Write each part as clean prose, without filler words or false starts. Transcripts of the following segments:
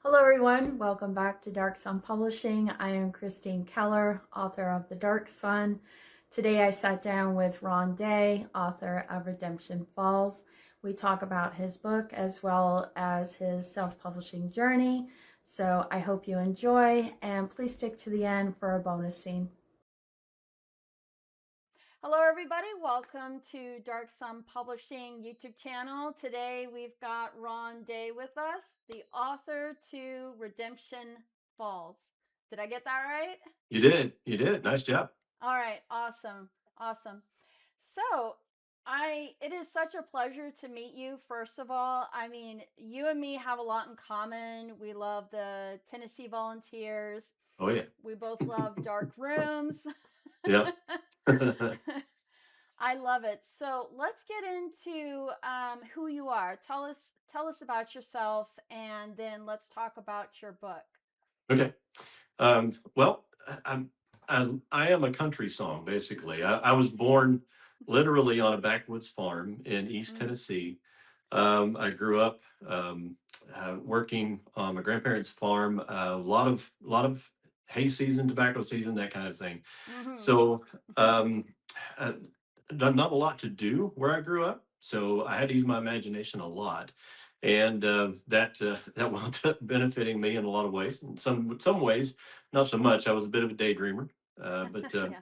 Hello, everyone. Welcome back to Dark Sun Publishing. I am Cristine Keller, author of The Dark Sun. Today, I sat down with Ron Day, author of Redemption Falls. We talk about his book as well as his self-publishing journey. So I hope you enjoy, and please stick to the end for a bonus scene. Hello, everybody. Welcome to Dark Sun Publishing YouTube channel. Today, we've got Ron Day with us, the author to Redemption Falls. Did I get that right? You did. You did. Nice job. All right. Awesome. Awesome. So, it is such a pleasure to meet you. First of all, I mean, you and me have a lot in common. We love the Tennessee Volunteers. Oh, yeah. We both love dark rooms. Yeah. I love it. So let's get into who you are. Tell us about yourself, and then let's talk about your book. Okay. Well, I am a country song, basically. I was born literally on a backwoods farm in East Mm-hmm. Tennessee. I grew up working on my grandparents' farm. A lot of hay season, tobacco season, that kind of thing. Mm-hmm. So, um, uh, not a lot to do where I grew up. So I had to use my imagination a lot, and that wound up benefiting me in a lot of ways. In some ways, not so much. I was a bit of a daydreamer, uh, but uh, Yeah.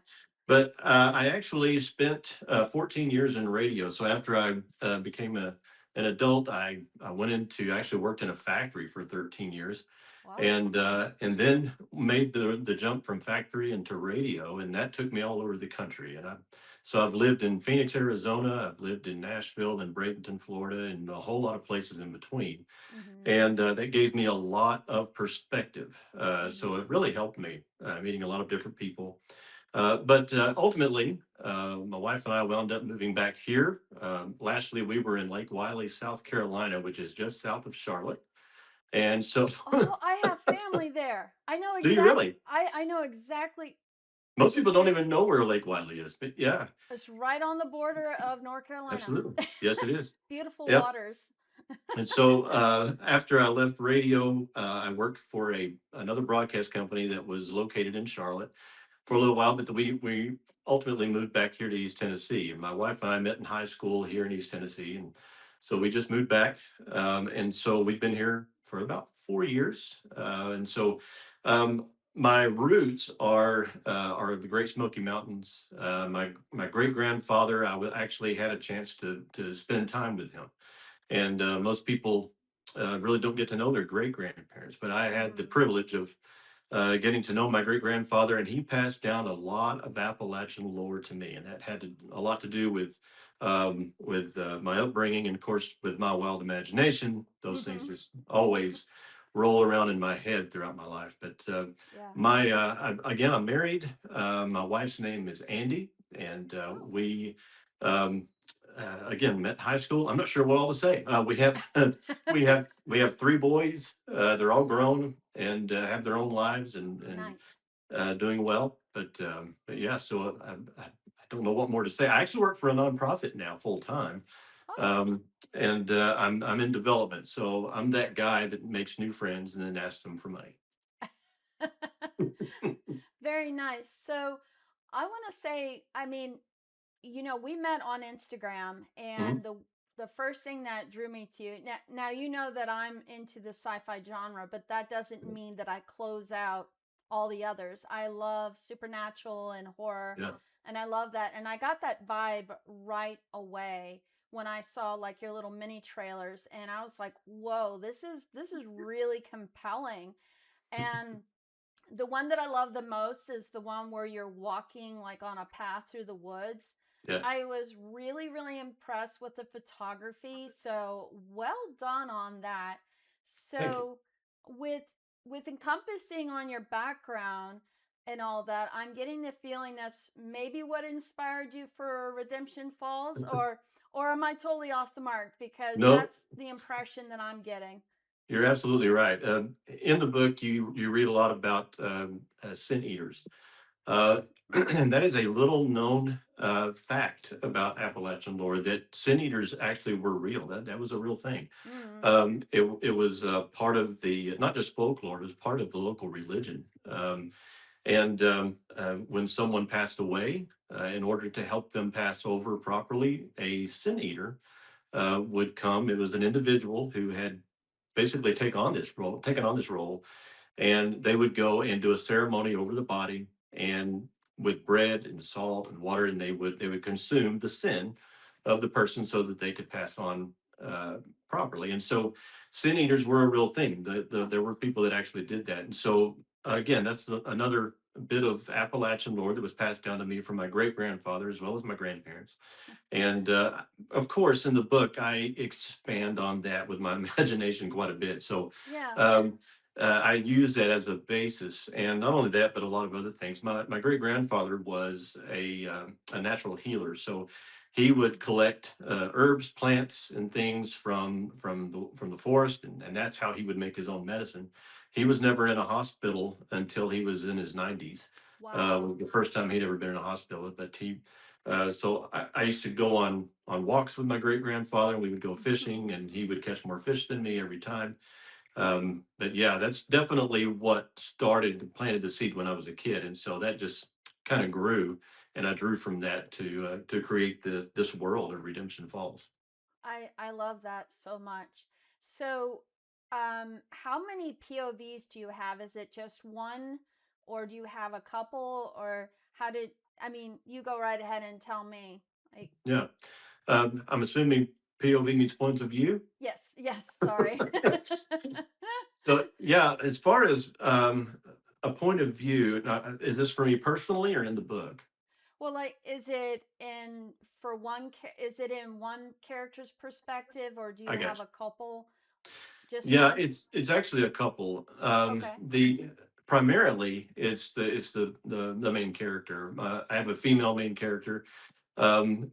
but I actually spent 14 years in radio. So after I became an adult, I went into actually worked in a factory for 13 years, Wow. and then made the jump from factory into radio, and that took me all over the country. So I've lived in Phoenix, Arizona. I've lived in Nashville and Bradenton, Florida, and a whole lot of places in between. Mm-hmm. And that gave me a lot of perspective. So Mm-hmm. it really helped me meeting a lot of different people. But ultimately, my wife and I wound up moving back here. Lastly, we were in Lake Wiley, South Carolina, which is just south of Charlotte. And so, Oh, I have family there. I know do you really? I know exactly. Most people don't It's even know where Lake Wiley is, but yeah, it's right on the border of North Carolina. absolutely. Yes, it is. Beautiful Yep. waters. And so after I left radio, I worked for another broadcast company that was located in Charlotte for a little while, but we ultimately moved back here to East Tennessee. And my wife and I met in high school here in East Tennessee, and so we just moved back. And so we've been here for about 4 years. And so my roots are the Great Smoky Mountains. My great grandfather, actually had a chance to spend time with him, and most people really don't get to know their great grandparents. But I had the Mm-hmm. privilege of getting to know my great grandfather, and he passed down a lot of Appalachian lore to me, and that had a lot to do with my upbringing, and of course with my wild imagination. Those things Mm-hmm. just always roll around in my head throughout my life. But Yeah. again, I'm married. My wife's name is Andy, and Oh. we. Um, Again, met in high school. I'm not sure what all to say. We have we have three boys. They're all Wow. grown and have their own lives and Nice. doing well. But yeah, so I don't know what more to say. I actually work for a nonprofit now full time, Oh. um, and I'm in development. So I'm that guy that makes new friends and then asks them for money. Very nice. So I want to say, I mean, we met on Instagram, Mhm. and the first thing that drew me to you. Now you know that I'm into the sci-fi genre, but that doesn't mean that I close out all the others. I love supernatural and horror, Yeah. and I love that. And I got that vibe right away when I saw like your little mini trailers, and I was like, "Whoa, this is really compelling." And the one that I love the most is the one where you're walking like on a path through the woods. Yeah. I was really, really impressed with the photography. So well done on that. Thank you. So with with encompassing on your background and all that, I'm getting the feeling that's maybe what inspired you for Redemption Falls, or am I totally off the mark? Because No, that's the impression that I'm getting. you're absolutely right. In the book, you read a lot about sin eaters. Uh, and that is a little known fact about Appalachian lore, that sin eaters actually were real. That was a real thing. Mm. It was part of the, not just folklore, it was part of the local religion. And when someone passed away, in order to help them pass over properly, a sin eater would come. It was an individual who had basically taken on this role, and they would go and do a ceremony over the body, and with bread and salt and water, and they would consume the sin of the person so that they could pass on uh, properly. And so sin eaters were a real thing. Oh. There were people that actually did that. And so again, that's another bit of Appalachian lore that was passed down to me from my great grandfather as well as my grandparents. And of course, in the book, I expand on that with my imagination quite a bit. So Yeah. um, I use that as a basis, and not only that, but a lot of other things. My great grandfather was a natural healer, so he would collect herbs, plants, and things from the forest, and that's how he would make his own medicine. He was never in a hospital until he was in his 90s. Wow. The first time he'd ever been in a hospital, but so I used to go on walks with my great grandfather, and we would go fishing, and he would catch more fish than me every time. But yeah, that's definitely what planted the seed when I was a kid, and so that just kind of grew, and I drew from that to create this world of Redemption Falls. I love that so much. So, how many POVs do you have? Is it just one, or do you have a couple, or how did? I mean, you go right ahead and tell me. Like, Yeah, I'm assuming POV means points of view. yes, yes. Sorry. So yeah, as far as a point of view, now, is this for me personally or in the book? Well, like, is it in for one? Is it in one character's perspective, or do I you have guess. a couple? Just Yeah, one? it's actually a couple. Okay. The primarily it's the main character. I have a female main character, and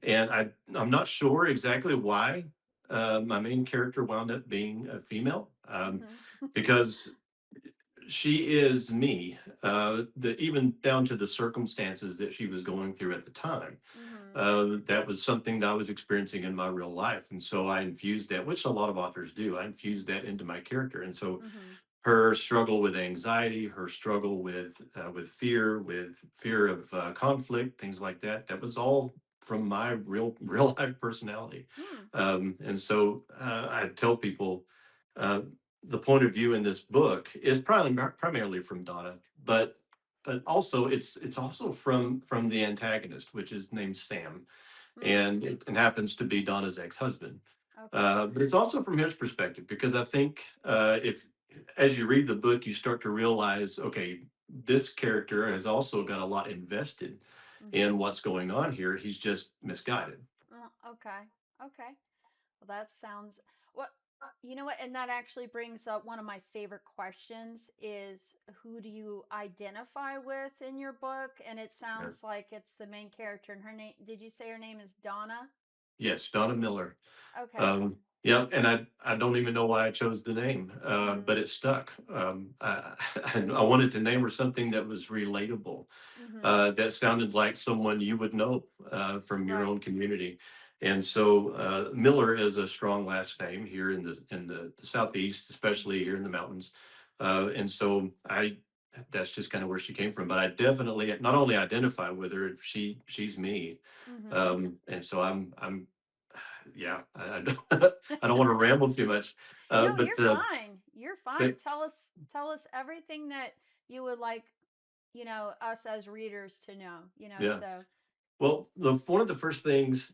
I'm not sure exactly why my main character wound up being a female, Mm-hmm. because she is me. Even down to the circumstances that she was going through at the time. Mm-hmm. That was something that I was experiencing in my real life, and so I infused that, which a lot of authors do. I infused that into my character, and so Mm-hmm. her struggle with anxiety, her struggle with fear of conflict, things like that. That was all from my real life personality, Hmm. and so I tell people uh, the point of view in this book is primarily from Donna, but also it's also from the antagonist, which is named Sam, Hmm. and it happens to be Donna's ex-husband. Okay. But it's also from his perspective, because I think if as you read the book, you start to realize, okay, this character has also got a lot invested Mm-hmm. in what's going on here. He's just misguided. Okay. Okay. Well, that sounds what you know what, and that actually brings up one of my favorite questions is who do you identify with in your book? And it Yeah. sounds like it's the main character. And her name, did you say her name is Donna? Yes, Donna Miller. Okay. Yeah, and I don't even know why I chose the name, Mm. but it stuck. I wanted to name her something that was relatable, Mm-hmm. that sounded like someone you would know from your Right. own community. And so Miller is a strong last name here in the southeast, especially here in the mountains. And so that's just kind of where she came from. But I definitely not only identify with her, she's me. Mm-hmm. And so I'm yeah, I don't I don't want to ramble too much, No, but you're fine. You're fine. but Tell us everything that you would like, us as readers to know, yeah. so. Well, the one of the first things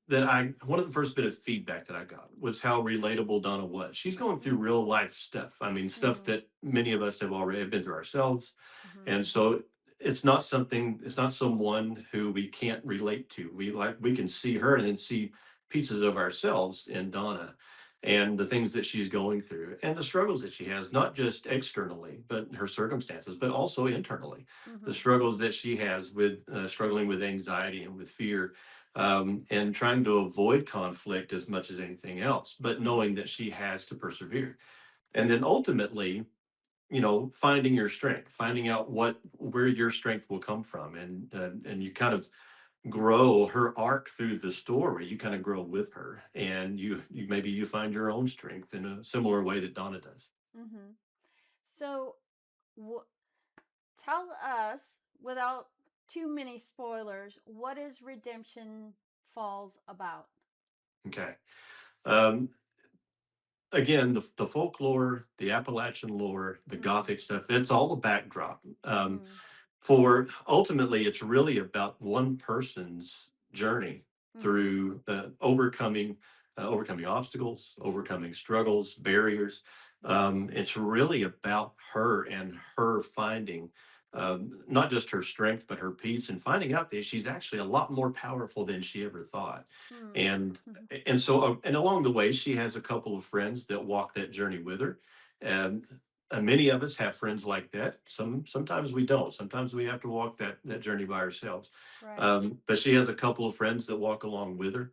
one of the first bit of feedback that I got was how relatable Donna was. She's going through Mm. real life stuff. I mean, stuff Mm. that many of us have already been through ourselves. Mm-hmm. And so it's not someone who we can't relate to. We can see her and then see pieces of ourselves in Donna, and the things that she's going through and the struggles that she has, not just externally, but her circumstances, but also internally. The Mm-hmm. struggles that she has with struggling with anxiety and with fear, and trying to avoid conflict as much as anything else, but Mm-hmm. knowing that she has to persevere. And then ultimately, finding your strength, finding out where your strength will come from, and you kind of grow her arc through the story. You kind of grow with her, and you maybe you find your own strength in a similar way that Donna does. Mm-hmm. So, w- tell us, without too many spoilers, what is Redemption Falls about? Okay. Um, Again, the folklore, the Appalachian lore, the Mm-hmm. Gothic stuff, it's all the backdrop. Mm-hmm. For ultimately, it's really about one person's journey Mm-hmm. through overcoming obstacles, overcoming struggles, barriers. It's really about her and her finding not just her strength, but her peace, and finding out that she's actually a lot more powerful than she ever thought. And Mm-hmm. and along the way, she has a couple of friends that walk that journey with her. And many of us have friends like that. Sometimes we don't. Sometimes we have to walk that journey by ourselves. Right. But she has a couple of friends that walk along with her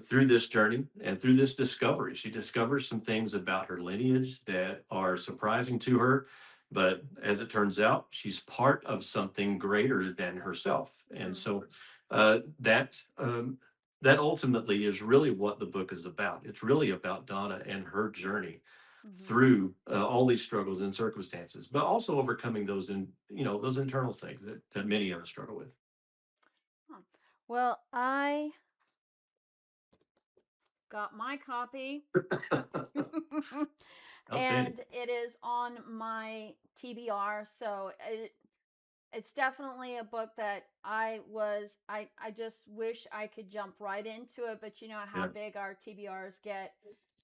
through this journey and through this discovery. She discovers some things about her lineage that are surprising to her. But as it turns out, she's part of something greater than herself, and Mm-hmm. so that ultimately is really what the book is about. It's really about Donna and her journey Mm-hmm. through all these struggles and circumstances, but also overcoming those internal things that many of us struggle with. Huh. Well, I got my copy. Outstanding. And it is on my TBR, so it's definitely a book that I just wish I could jump right into it, but you know how Yeah. big our TBRs get,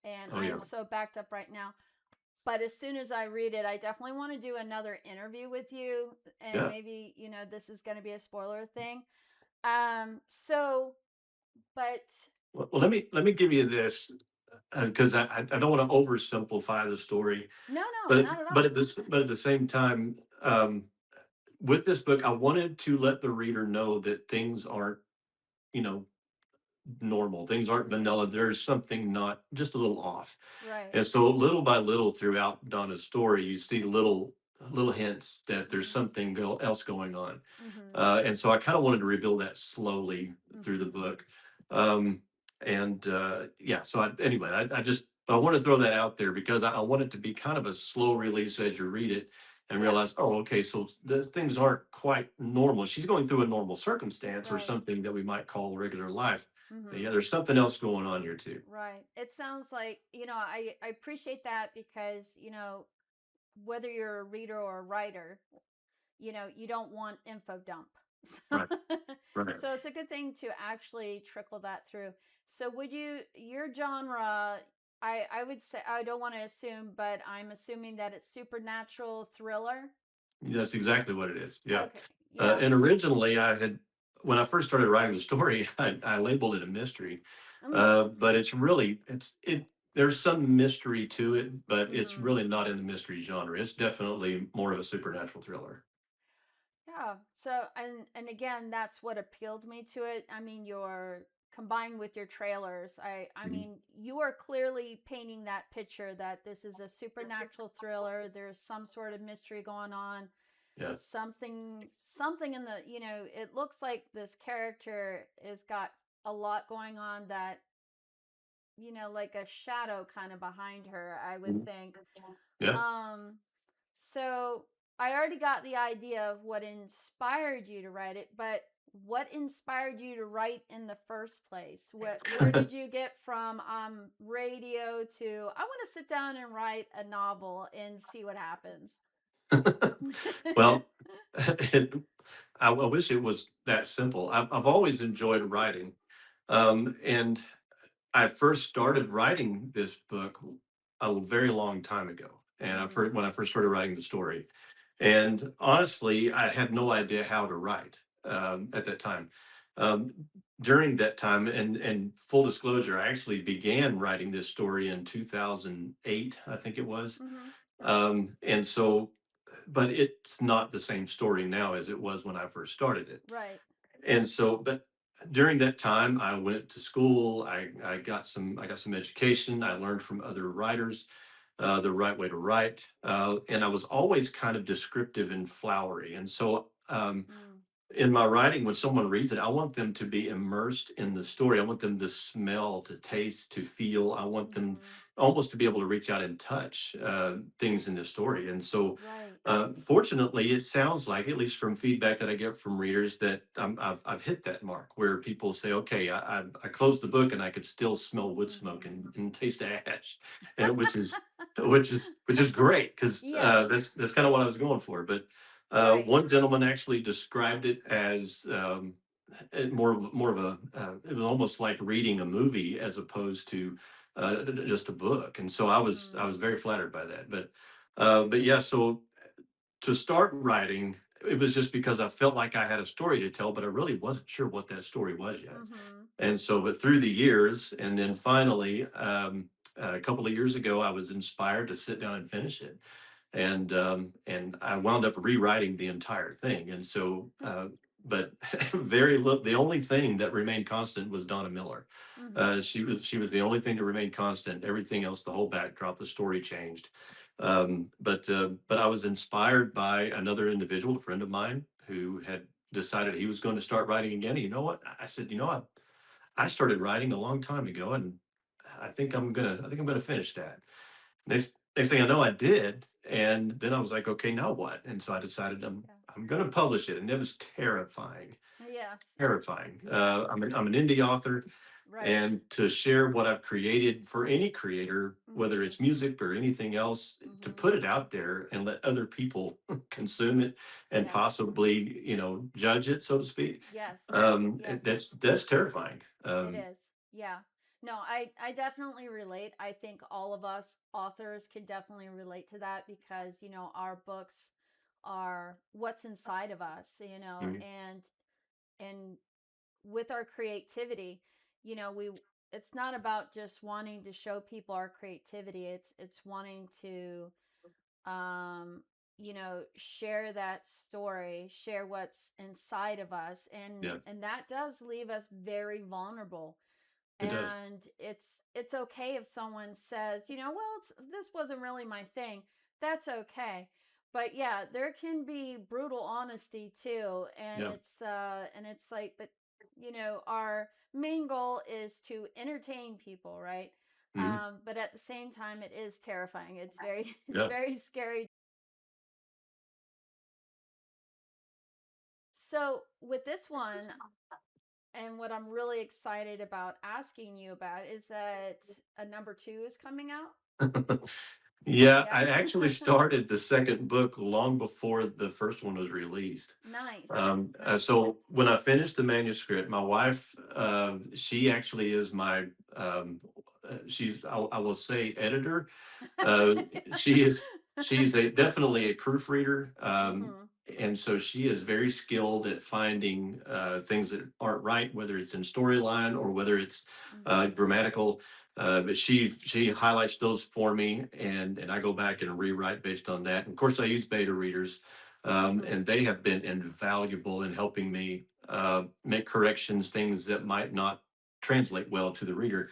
and Oh I yeah. am so backed up right now. But as soon as I read it, I definitely want to do another interview with you, and Yeah. maybe this is going to be a spoiler thing. So, but Well, let me give you this because I don't want to oversimplify the story, no, no, but not at but all. at the same time, with this book, I wanted to let the reader know that things aren't you know normal. Things aren't vanilla. There's something not just a little off. Right. And so little by little throughout Donna's story, you see little hints that there's Mhm. something else going on. Mhm. And so I kind of wanted to reveal that slowly through the Mhm. book. Um, and yeah, so anyway, I want to throw that out there because I want it to be kind of a slow release as you read it and Yeah. realize, oh, okay, so the things aren't quite normal. She's going through a normal circumstance or Right. something that we might call regular life. But Mhm. yeah, there's something else going on here too. Right. It sounds like, I appreciate that because, whether you're a reader or a writer, you don't want info dump. Right, right. So it's a good thing to actually trickle that through. So your genre, I would say, I don't want to assume, but I'm assuming that it's supernatural thriller. That's exactly what it is. Yeah. Okay. Yeah. And originally, when I first started writing the story, I labeled it a mystery. Mm. But there's some mystery to it, but it's Mhm. really not in the mystery genre. It's definitely more of a supernatural thriller. Yeah. So and again, that's what appealed me to it. I mean, your combined with your trailers, I Mhm. mean, you are clearly painting that picture that this is a supernatural thriller. There's some sort of mystery going on. Yeah. Something in the, it looks like this character has got a lot going on that, like a shadow kind of behind her, I would Mhm. think. Yeah. Um, so I already got the idea of what inspired you to write it, but what inspired you to write in the first place? Where did you get from radio to I want to sit down and write a novel and see what happens? Well, I wish it was that simple. I've always enjoyed writing. And I first started writing this book a very long time ago, and Mhm. when I first started writing the story, and honestly, I had no idea how to write at that time. Um, During that time, and full disclosure, I actually began writing this story in 2008, I think it was, Mhm. and so, but it's not the same story now as it was when I first started it. Right. And so, but during that time, I went to school. I got some education. I learned from other writers. the right way to write. And I was always kind of descriptive and flowery. And so Mm. in my writing, when someone reads it, I want them to be immersed in the story. I want them to smell, to taste, to feel. I want them Mhm. almost to be able to reach out and touch things in the story. And so, Right. fortunately, it sounds like, at least from feedback that I get from readers, that I've hit that mark where people say, "Okay, I closed the book and I could still smell wood smoke Mhm. and taste ash," and which is great because Yes. that's kind of what I was going for, but. Right. One gentleman actually described it as more of a. It was almost like reading a movie as opposed to just a book, and so I was Mhm. very flattered by that. But yeah, so to start writing, it was just because I felt like I had a story to tell, but I really wasn't sure what that story was yet. Mhm. And so, but through the years, and then finally, a couple of years ago, I was inspired to sit down and finish it, and I wound up rewriting the entire thing. And so, but very little. The only thing that remained constant was Donna Miller. Mhm. She was the only thing that remained constant. Everything else, the whole backdrop, the story changed. But I was inspired by another individual, a friend of mine, who had decided he was going to start writing again. And you know what? I said, I started writing a long time ago, and I think I'm gonna finish that. Next thing I know, I did, and then I was like, okay, now what? And so I decided Yeah. I'm gonna publish it, and it was terrifying, Yes. terrifying. I'm an indie author, Right. and to share what I've created for any creator, whether Mhm. it's music or anything else, to Mhm. put it out there and let other people consume it and Yes. possibly, judge it, so to speak. Yes. Yes. That's terrifying. It is. Yeah. No, I definitely relate. I think all of us authors can definitely relate to that because, our books are what's inside of us, Mhm. and with our creativity, we it's not about just wanting to show people our creativity. It's wanting to um share that story, share what's inside of us, and Yeah, that does leave us very vulnerable. it does. And it's okay if someone says, well, this wasn't really my thing. That's okay. But yeah, there can be brutal honesty too, and Yeah. it's like, but our main goal is to entertain people, right? Mhm. But at the same time, it is terrifying. It's very it's Yeah. very scary. So with this one, and what I'm really excited about asking you about is that a number two is coming out. Yeah, Yeah. I actually started the second book long before the first one was released. Nice. Nice. So when I finished the manuscript, my wife, she actually is my, I will say, editor. Uh, she is she's definitely a proofreader, Mhm. and so she is very skilled at finding things that aren't right, whether it's in storyline or whether it's Mhm. grammatical. But she highlights those for me, and I go back and rewrite based on that. And of course, I use beta readers, Mhm. and they have been invaluable in helping me make corrections, things that might not translate well to the reader.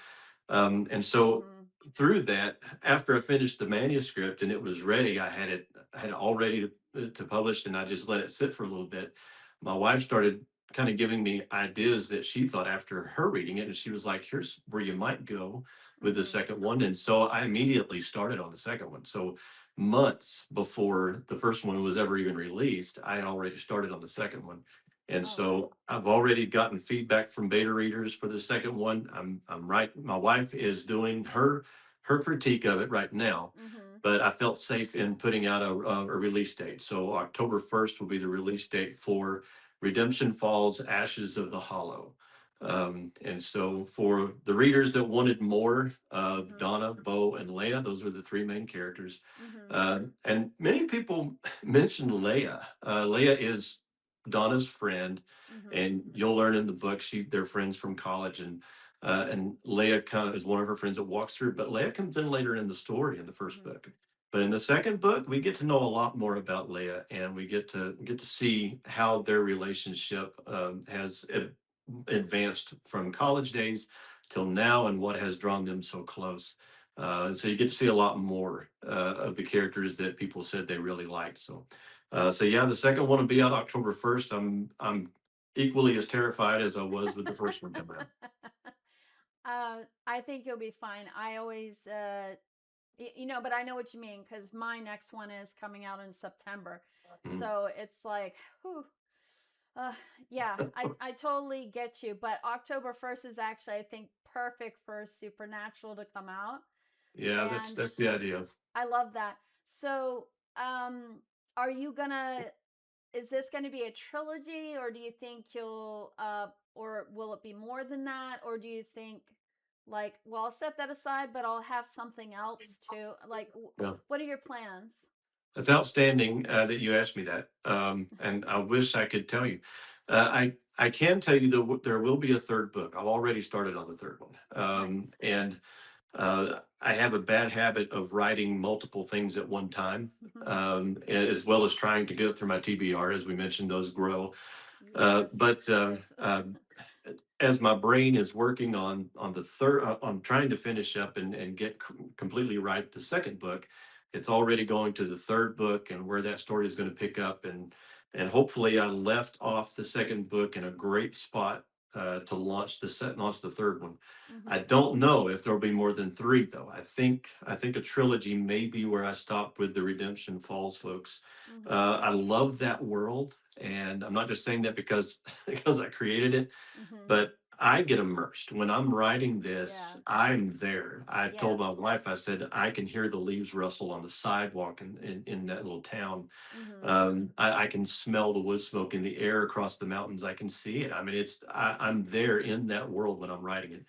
And so Mhm. through that, after I finished the manuscript and it was ready, I had it all ready to publish, and I just let it sit for a little bit. My wife started kind of giving me ideas that she thought after her reading it, and she was like, "Here's where you might go with the Mhm. second one." And so I immediately started on the second one. So months before the first one was ever even released, I had already started on the second one. And Oh wow. so I've already gotten feedback from beta readers for the second one. I'm right. My wife is doing her critique of it right now, Mhm. but I felt safe in putting out a release date. So October 1st will be the release date for Redemption Falls: Ashes of the Hollow. And so for the readers that wanted more of Mhm. Donna, Bo, and Leia, those are the three main characters. Mhm. And many people mentioned Leia. Leia is Donna's friend, Mhm. and you'll learn in the book they're friends from college, and Leia kind of is one of her friends that walks through. But Leia comes in later in the story in the first Mhm. book. But in the second book, we get to know a lot more about Leia, and we get to see how their relationship has advanced from college days till now, and what has drawn them so close. So you get to see a lot more of the characters that people said they really liked. So yeah, the second one will be out October 1st. I'm equally as terrified as I was with the first one coming out. I think you'll be fine. I always, but I know what you mean because my next one is coming out in September. Mhm. So it's like, whew, uh, yeah, I totally get you. But October 1st is actually, I think, perfect for Supernatural to come out. Yeah, that's And that's the idea. I love that. So, um, are you gonna, is this going to be a trilogy or do you think you'll or will it be more than that or do you think like well I'll set that aside but I'll have something else too like Yeah. what are your plans? It's outstanding that you asked me that, and I wish I could tell you. I can tell you that there will be a third book. I've already started on the third one, Nice. and I have a bad habit of writing multiple things at one time, as well as trying to go through my TBR. As we mentioned, those grow. Yes, But yes. as my brain is working on the third on trying to finish up and get completely right the second book, it's already going to the third book and where that story is going to pick up, and hopefully I left off the second book in a great spot to launch the third one. I Mhm. don't know if there'll be more than three though. I think a trilogy may be where I stop with the Redemption Falls folks. Mhm. I love that world, and I'm not just saying that because because I created it, Mhm. but I get immersed. When I'm writing this, Yes. I'm there. I told Yes. my wife, I said, I can hear the leaves rustle on the sidewalk in that little town. Mhm. I can smell the wood smoke in the air across the mountains. I can see it. I mean, I'm there in that world when I'm writing it.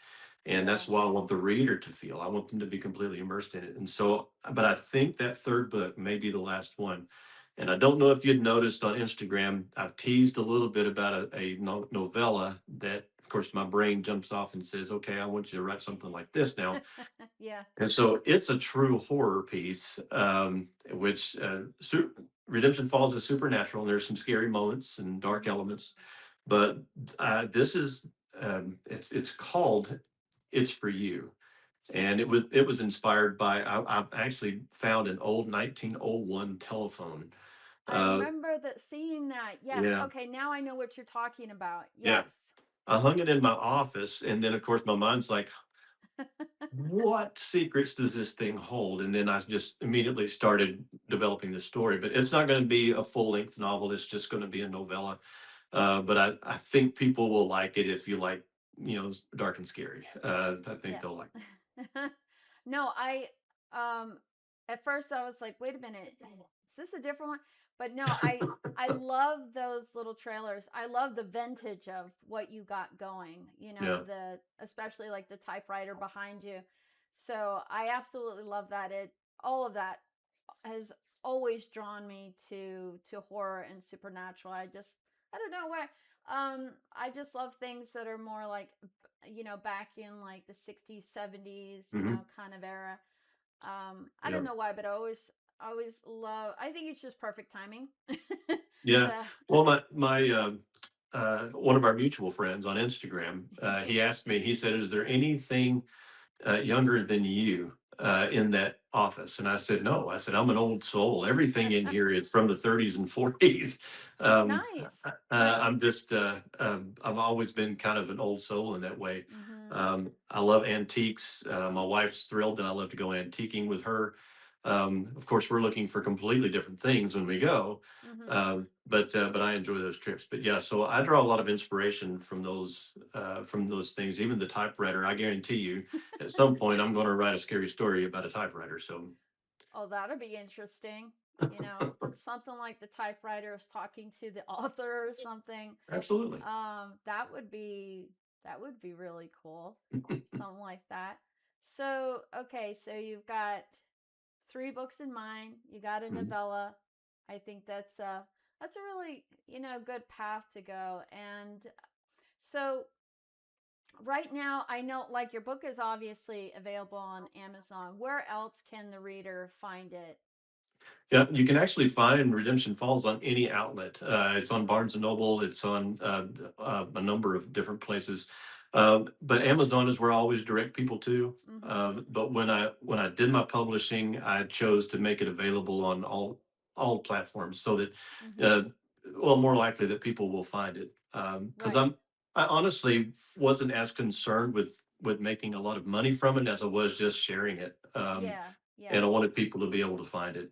And Yeah. that's what I want the reader to feel. I want them to be completely immersed in it. And so, but I think that third book may be the last one. And I don't know if you'd noticed on Instagram, I've teased a little bit about a novella that, of course, my brain jumps off and says, okay, I want you to write something like this now. Yeah. And so it's a true horror piece, which Redemption Falls is supernatural, and there's some scary moments and dark Mhm. elements. But this is, it's called It's For You. And it was inspired by, I actually found an old 1901 telephone. I Uh, remember that seeing that. Yes. yeah, Okay, now I know what you're talking about. yeah. Yes. I hung it in my office, and then of course my mind's like, what secrets does this thing hold? And then I just immediately started developing the story. But it's not going to be a full length novel. It's just going to be a novella. But I think people will like it if you like, dark and scary. I think Yes. they'll like. No, I at first I was like, wait a minute, is this a different one? But no, I love those little trailers. I love the vintage of what you got going, Yeah. the especially like the typewriter behind you. So I absolutely love that. It all of that has always drawn me to horror and supernatural. I don't know why. I just love things that are more like back in like the 60s, 70s, Hmm. kind of era. I Yeah. don't know why, but I always love. I think it's just perfect timing. Yeah. to Well, one of our mutual friends on Instagram, he asked me, he said, is there anything younger than you in that office? And I said, no. I said, I'm an old soul. Everything in here is from the 30s and 40s. Nice, but I'm just, I've always been kind of an old soul in that way. mhm, I love antiques. My wife's thrilled that I love to go antiquing with her. Of course, we're looking for completely different things when we go, mhm. but I enjoy those trips. But yeah, so I draw a lot of inspiration from those things. Even the typewriter, I guarantee you, at some point, I'm going to write a scary story about a typewriter. So Oh, that'll be interesting. Something like the typewriter is talking to the author or something. absolutely. That would be really cool. Something like that. So, okay, so you've got three books in mind. You got a Mhm. novella. I think that's a really, good path to go. And so right now, I know like your book is obviously available on Amazon. Where else can the reader find it? Yeah, you can actually find Redemption Falls on any outlet. It's on Barnes and Noble. It's on a number of different places. But Amazon is where I always direct people to. Mm-hmm. But when I did my publishing, I chose to make it available on all platforms so that, Mm-hmm. uh, well, more likely that people will find it. Because Right. I honestly wasn't as concerned with making a lot of money from it as I was just sharing it. Yeah. Yeah. And I wanted people to be able to find it.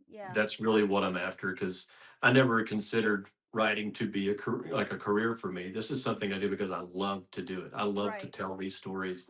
Yeah. That's really what I'm after because I never considered writing to be a career, like a career for me. This is something I do because I love to do it. I love to Right. tell these stories.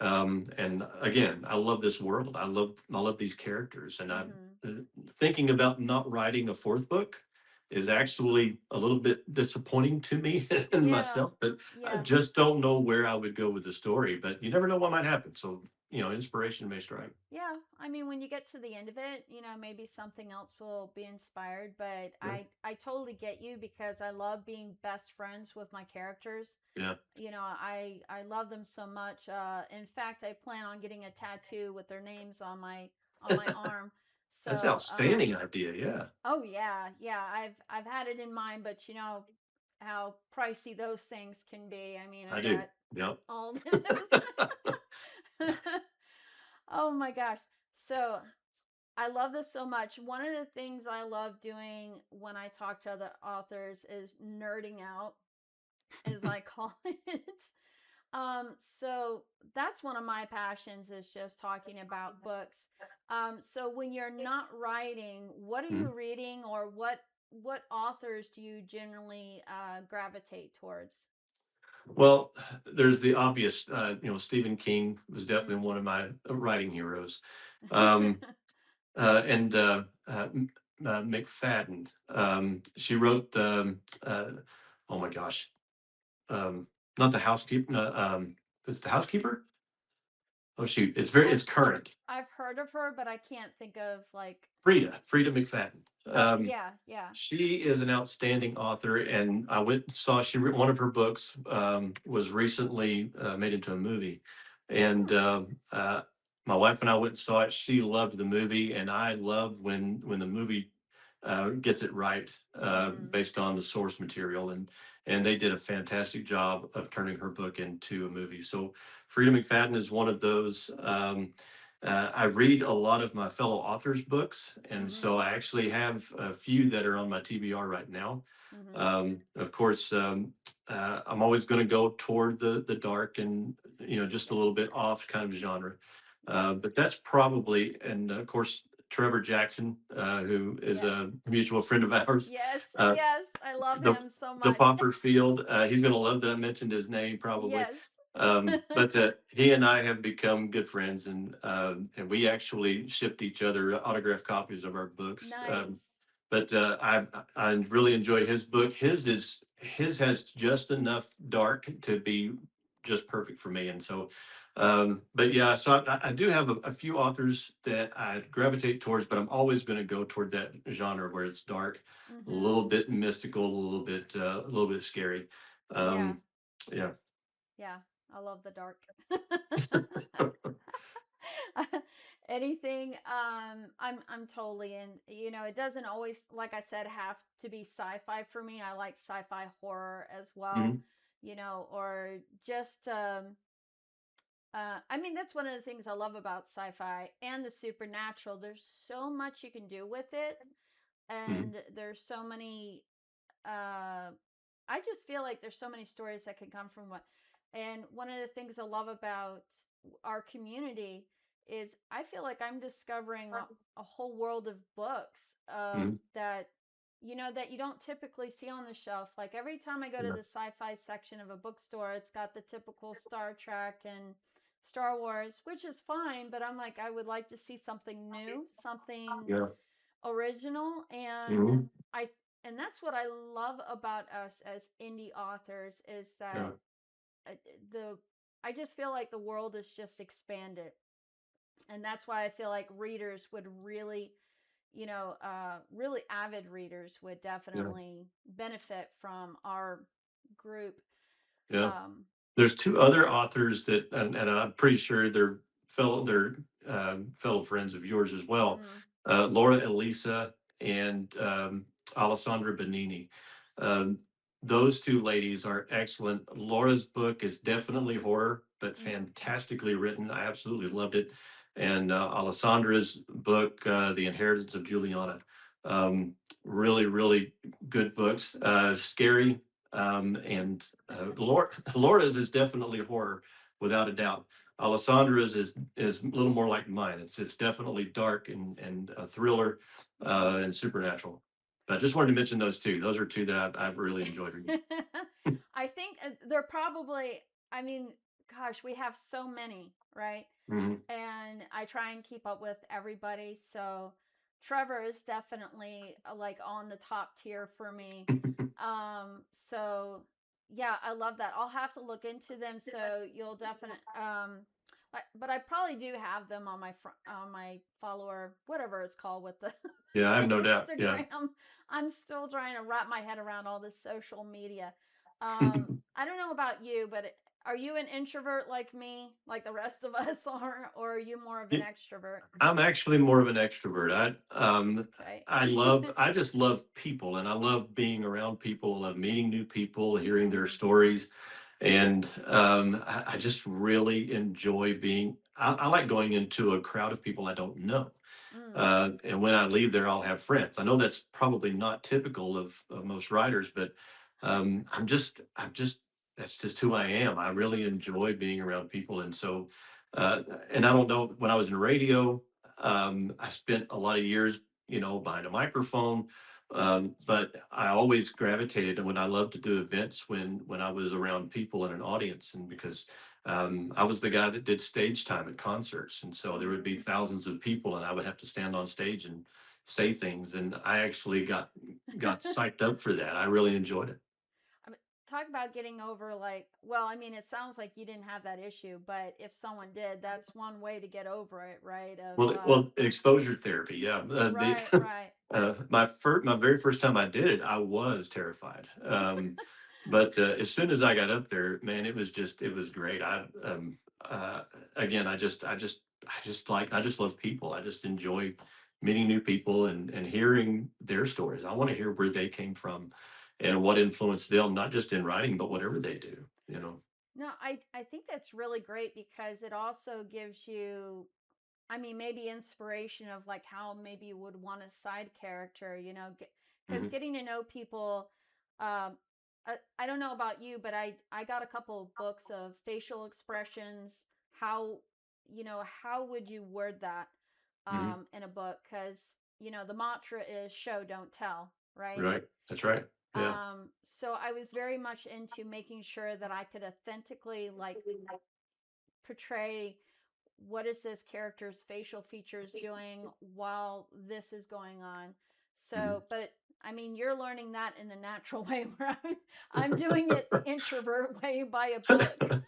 And again, I love this world. I love these characters. And I'm Mm-hmm. thinking about not writing a fourth book is actually a little bit disappointing to me in Yeah. myself, but I Yeah. just don't know where I would go with the story. But you never know what might happen. So, inspiration may strike. Yeah, I mean, when you get to the end of it, maybe something else will be inspired. But Yeah. I totally get you because I love being best friends with my characters. Yeah. I love them so much. In fact, I plan on getting a tattoo with their names on my arm. That's So, outstanding idea. Yeah, oh yeah, yeah, I've had it in mind, but you know how pricey those things can be. I mean, I I've do. got Yep. all this. Oh my gosh. So I love this so much. One of the things I love doing when I talk to other authors is nerding out, as I call it. So that's one of my passions is just talking about books. So when you're not writing, what are Mhm. you reading, or what authors do you generally gravitate towards? Well, there's the obvious, Stephen King was Mm-hmm. definitely one of my writing heroes. Um, and McFadden, she wrote oh my gosh, um, not the housekeeper, no, it's the housekeeper. Oh shoot, it's I've current. I've heard of her, but I can't think of like. Frida McFadden. Oh yeah, yeah. She is an outstanding author, and I went and saw one of her books was recently made into a movie, and Hmm. my wife and I went and saw it. She loved the movie, and I love when the movie gets it right Mm-hmm. based on the source material, and they did a fantastic job of turning her book into a movie. So, Frida McFadden is one of those. I read a lot of my fellow authors' books, and Mm-hmm. so I actually have a few that are on my TBR right now. Mm-hmm. Of course, I'm always going to go toward the dark and just a little bit off kind of genre. Yep. But that's probably, and of course, Trevor Jackson, who is Yes. a mutual friend of ours. Yes. Uh, Yes. I love the him so the much. Popper Field. He's going to love that I mentioned his name probably. Yes. But he and I have become good friends, and we actually shipped each other autographed copies of our books. Nice. But I really enjoyed his book. His has just enough dark to be just perfect for me, and so. But yeah, so I do have a few authors that I gravitate towards, but I'm always going to go toward that genre where it's dark, a Mm-hmm. little bit mystical, a little bit scary. Yeah. Um, yeah. Yeah. I love the dark. Anything. I'm totally in. It doesn't always, like I said, have to be sci-fi for me. I like sci-fi horror as well. Mhm. Or just I mean, that's one of the things I love about sci-fi and the supernatural. There's so much you can do with it, Mhm. and there's so many. Uh, I just feel like there's so many stories that can come from what. And one of the things I love about our community is I feel like I'm discovering a whole world of books Mhm. that you don't typically see on the shelf. Like every time I go to Yeah. the sci-fi section of a bookstore, it's got the typical Star Trek and Star Wars, which is fine, but I'm like I would like to see something new, something Yeah. original, and Mhm. I and that's what I love about us as indie authors is Yeah. that uh, the I just feel like the world is just expanded, and that's why I feel like readers would really, really avid readers would Yeah. definitely benefit from our group. Yeah. Um, There's two other authors that, and I'm pretty sure they're fellow friends of yours as well. mm, Laura Elisa and Alessandra Benini. Um, those two ladies are excellent. Laura's book is definitely horror, but Mm. fantastically written. I absolutely loved it. And Alessandra's book, The Inheritance of Juliana, um, really, really good books. Scary, and Laura's is definitely horror, without a doubt. Alessandra's is a little more like mine. It's definitely dark and a thriller, Mm. and supernatural. I just wanted to mention those two. Those are two that I've really enjoyed reading. I think they're probably, I mean, gosh, we have so many, right? Mhm. And I try and keep up with everybody. So Trevor is definitely like on the top tier for me. So yeah, I love that. I'll have to look into them. So you'll definitely, but I probably do have them on my on my follower, whatever it's called with the Yeah, I have no doubt. Yeah. Instagram. I'm still trying to wrap my head around all this social media. I don't know about you, but are you an introvert like me, like the rest of us are, or are you more of an Yeah, extrovert? I'm actually more of an extrovert. Okay. I just love people, and I love being around people. I love meeting new people, hearing their Mm, stories, and I just really enjoy being. I like going into a crowd of people I don't know. mm, And when I leave there, I'll have friends. I know that's probably not typical of most writers, but I'm just, that's just who I am. I really enjoy being around people. And so, uh, and I don't know, when I was in radio, I spent a lot of years, behind a microphone. But I always gravitated, and when I loved to do events when I was around people in an audience, and because I was the guy that did stage time at concerts. And so there would mm. be thousands of people, and I would have to stand on stage and say things. And I actually got psyched up for that. I really enjoyed it. I mean, talk about getting over like, well, I mean, it sounds like you didn't have that issue, but if someone did, that's one way to get over it, right? Of Well, exposure therapy, yeah. right, right. My very first time I did it, I was terrified. But as soon as I got up there, man, it was great. Uh, Again, I just love people. I just enjoy meeting new people and hearing their stories. I want to hear where they came from and what influenced them, not just in writing, but whatever they do, you know. No, I think that's really great because it also gives you, I mean, maybe inspiration of like how maybe you would want a side character, because Hmm. getting to know people. I don't know about you, but I got a couple of books of facial expressions. How, how would you word that Hmm. in a book? Because the mantra is show, don't tell, right? Right. That's right. Yeah. So I was very much into making sure that I could authentically like portray what is this character's facial features doing while this is going on. Mhm. So, but I mean, you're learning that in the natural way where I'm doing it the introvert way by a book.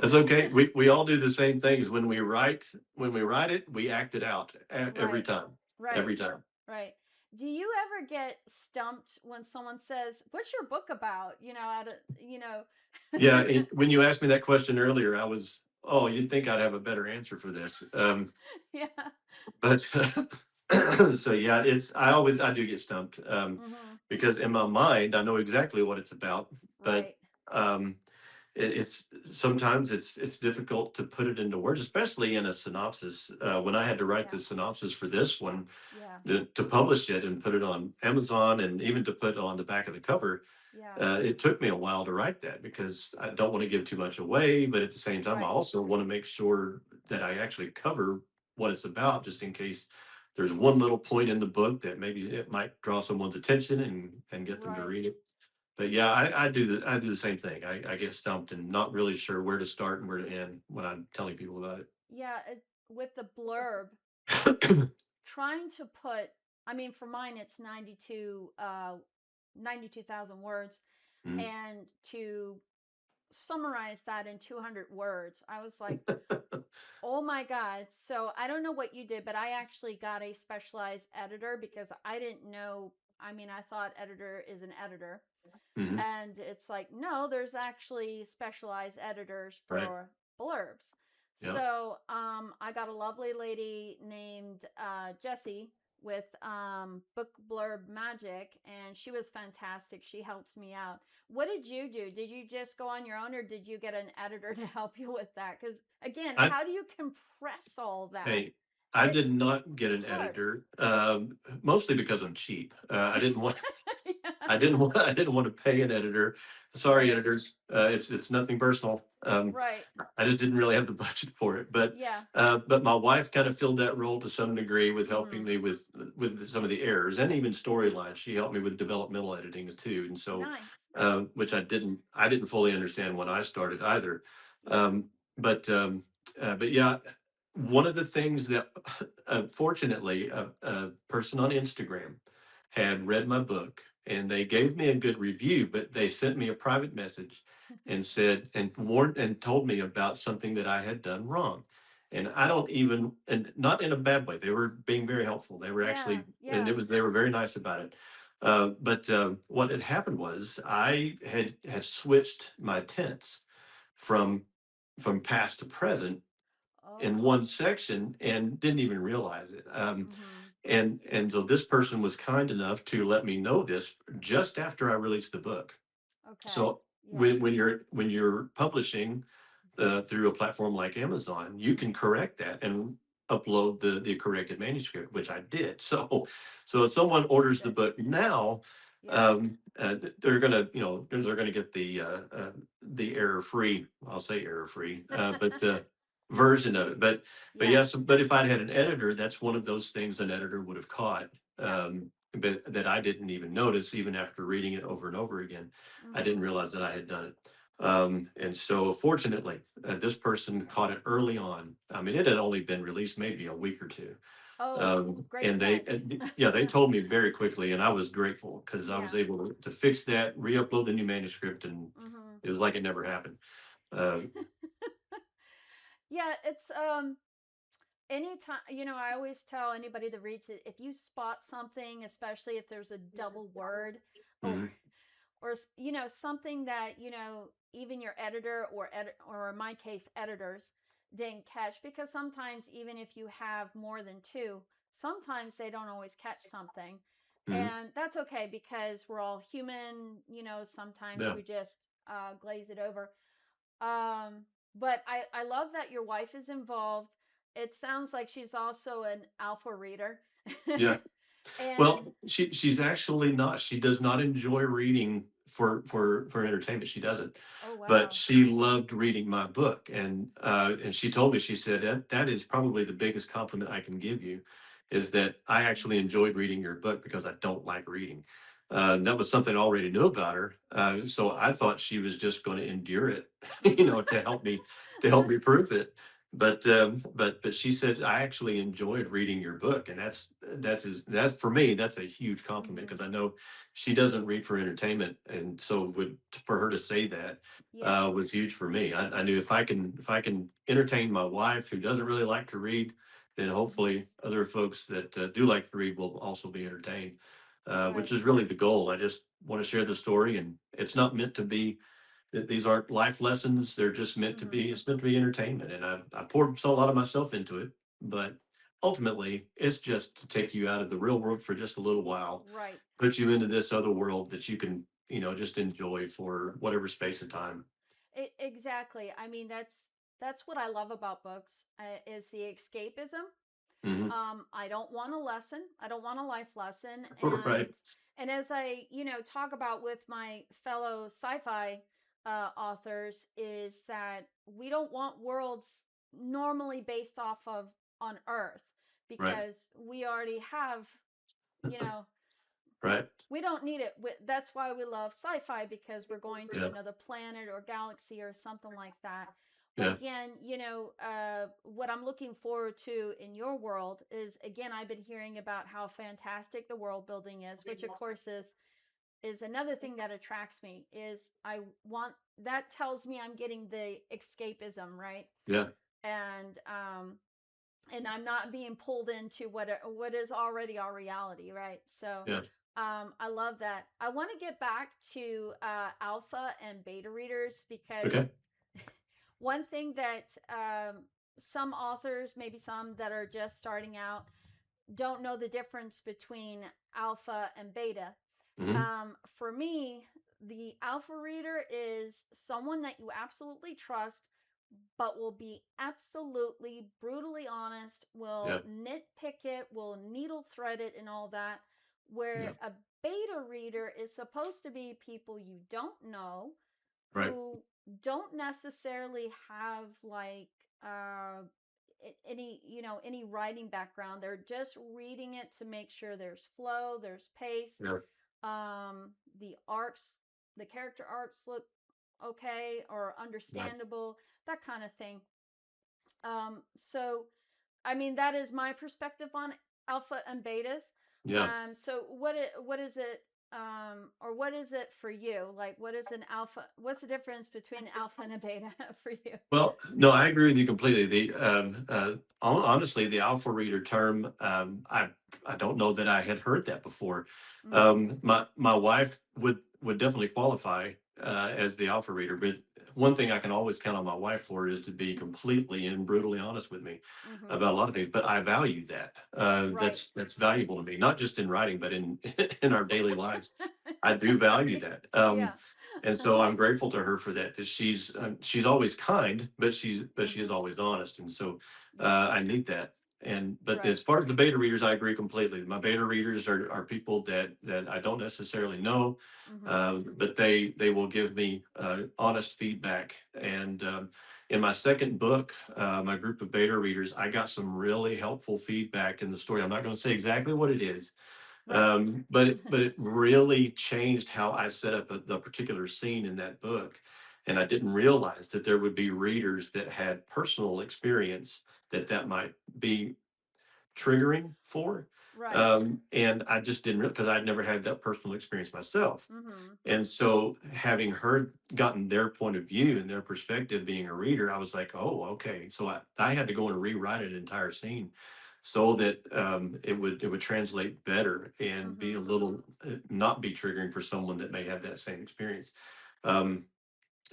That's okay. We all do the same things when we write it, we act it out every Right, time. right, Every time. right. Do you ever get stumped when someone says, "What's your book about?" Out of, Yeah, when you asked me that question earlier, oh, you'd think I'd have a better answer for this. yeah. But so yeah, I do get stumped, Mhm. because in my mind I know exactly what it's about, but Right. um, it's sometimes it's difficult to put it into words, especially in a synopsis. When I had to write Yeah. the synopsis for this one, Yeah. to publish it and put it on Amazon, and even to put it on the back of the cover, Yeah. it took me a while to write that because I don't want to give too much away, but at the same time, I Right. also want to make sure that I actually cover what it's about, just in case there's one little point in the book that maybe it might draw someone's attention and get them to Right. read it. But yeah, I do the same thing. I get stumped and not really sure where to start and where to end when I'm telling people about Yeah, with the blurb, it. trying to put, I mean, for mine it's 92,000 words, Mm. and to summarize that in 200 words, I was like, oh my god. So I don't know what you did, but I actually got a specialized editor because I didn't know. I mean, I thought editor is an editor, Mhm. and it's like, no, there's actually specialized editors Right. for blurbs. Yeah. So I got a lovely lady named Jessie with book blurb magic, and she was fantastic. She helped me out. What did you do? Did you just go on your own, or did you get an editor to help you with that? Because again, I how do you compress all that? Hey, And I it's did not get an hard. editor, mostly because I'm cheap. I didn't want Yeah. I didn't want to pay an editor. Sorry, Right. editors. It's nothing personal. Right. I just didn't really have the budget for it. Yeah. But my wife kind of filled that role to some degree with helping Mm-hmm. me with some of the errors and even storylines. She helped me with developmental editing too, and so Nice. which I didn't fully understand when I started either. Yeah. Um, but yeah, one of the things that fortunately a person on Instagram had read my book and they gave me a good review, but they sent me a private message and said and warned and told me about something that I had done wrong. And I don't even, and not in a bad way. They were being very helpful. They were Yeah. actually, and Yeah. they were very nice about it. But what had happened was I had switched my tense from past to present in Oh. one section and didn't even realize it. Mm-hmm. And so this person was kind enough to let me know this just after I released the book. Okay. So Yeah. when you're publishing through a platform like Amazon, you can correct that and upload the corrected manuscript, which I did. So if someone orders the Good. book now, Yeah. they're gonna they're gonna get the error free. I'll say error free, but version of it. But Yeah. yes, but if I'd had an editor, that's one of those things an editor would have caught. Yeah. But that I didn't even notice, even after reading it over and over again. I didn't Mm-hmm. realize that I had done it. And so fortunately, this person caught it early on. I mean, it had only been released maybe a week or two. Oh, great And they, catch. yeah, they told me very quickly, and I was grateful because I was Yeah. able to fix that, re-upload the new manuscript, and Mm-hmm. it was like it never happened. Uh, Yeah, it's anytime, I always tell anybody that reads it, if you spot something, especially if there's a double word, or mhm, something that even your editor or in my case editors didn't catch, because sometimes even if you have more than two, sometimes they don't always catch something, mhm, and that's okay because we're all human. Sometimes yeah, we just glaze it over. But I love that your wife is involved. It sounds like she's also an alpha reader. yeah. And Well, she's actually not. She does not enjoy reading for entertainment. She doesn't. oh But wow. she loved reading my book, and she told me, she said that is probably the biggest compliment I can give you, is that I actually enjoyed reading your book because I don't like reading. That was something I already knew about her. So I thought she was just going to endure it, to help me prove it. But she said I actually enjoyed reading your book, and that's for me, that's a huge compliment Hmm. because I know she doesn't read for entertainment, and so would for her to say that Yeah. was huge for me. I knew if I can entertain my wife who doesn't really like to read, then Hmm. hopefully other folks that do like to read will also be entertained, which Right. is really the goal. I just want to share the story, and it's not meant to be these aren't life lessons. They're just meant to Hmm. be, it's meant to be entertainment. And I poured so a lot of myself into it, but ultimately it's just to take you out of the real world for just a little while, Right. put you into this other world that you can, just enjoy for whatever space of time. Exactly. I mean, that's what I love about books, is the escapism. Hmm. I don't want a lesson. I don't want a life lesson. Right. And as I, talk about with my fellow sci-fi authors, is that we don't want worlds normally based off of on Earth, Right. because we already have, you know, Right. we don't need it. That's why we love sci-fi, because we're going to Yeah. another planet or galaxy or something like that. But Yeah. again, what I'm looking forward to in your world is, again, I've been hearing about how fantastic the world building is, which of course is another thing that attracts me. Is I want that tells me I'm getting the escapism, right? Yeah. And I'm not being pulled into what is already our reality, right? So Yeah. I love that. I want to get back to alpha and beta readers, because Okay. one thing that some authors, maybe some that are just starting out, don't know the difference between alpha and beta. Hmm. For me, the alpha reader is someone that you absolutely trust, but will be absolutely brutally honest, will Yeah. nitpick it, will needle thread it, and all that. Where Yeah. a beta reader is supposed to be people you don't know, Right. who don't necessarily have like uh, any any writing background. They're just reading it to make sure there's flow, there's pace, Yeah. um, the arcs, the character arcs look okay or Yeah. understandable, that kind of thing. Um, so, I mean, that is my perspective on alpha and betas. Yeah. So what is it? Or what is it for you? Like, what is an alpha? What's the difference between alpha and a beta for you? Well, no, I agree with you completely. Honestly, the alpha reader term, I don't know that I had heard that before. Mm-hmm. My wife would definitely qualify as the alpha reader, but one thing I can always count on my wife for is to be completely and brutally honest with me Mm-hmm. about a lot of things. But I value that. Right. That's valuable to me, not just in writing, but in in our daily lives. I do value Right. that. Yeah. And so I'm grateful to her for that. That she's always kind, but she is Mm-hmm. always honest, and so Yep. I need that. And but Right. as far as the beta readers, I agree completely. My beta readers are people that I don't necessarily know, Mm-hmm. but they will give me honest feedback. And in my second book, my group of beta readers, I got some really helpful feedback in the story. I'm not going to say exactly what it is, Right. but it really changed how I set up the particular scene in that book. And I didn't realize that there would be readers that had personal experience that might be triggering for. Right. And I just didn't because I'd never had that personal experience myself. Mm-hmm. And so having gotten their point of view and their perspective being a reader, I was like, oh, okay. So I had to go and rewrite an entire scene so that it would translate better and be Mm-hmm. a little not be triggering for someone that may have that same experience. Um,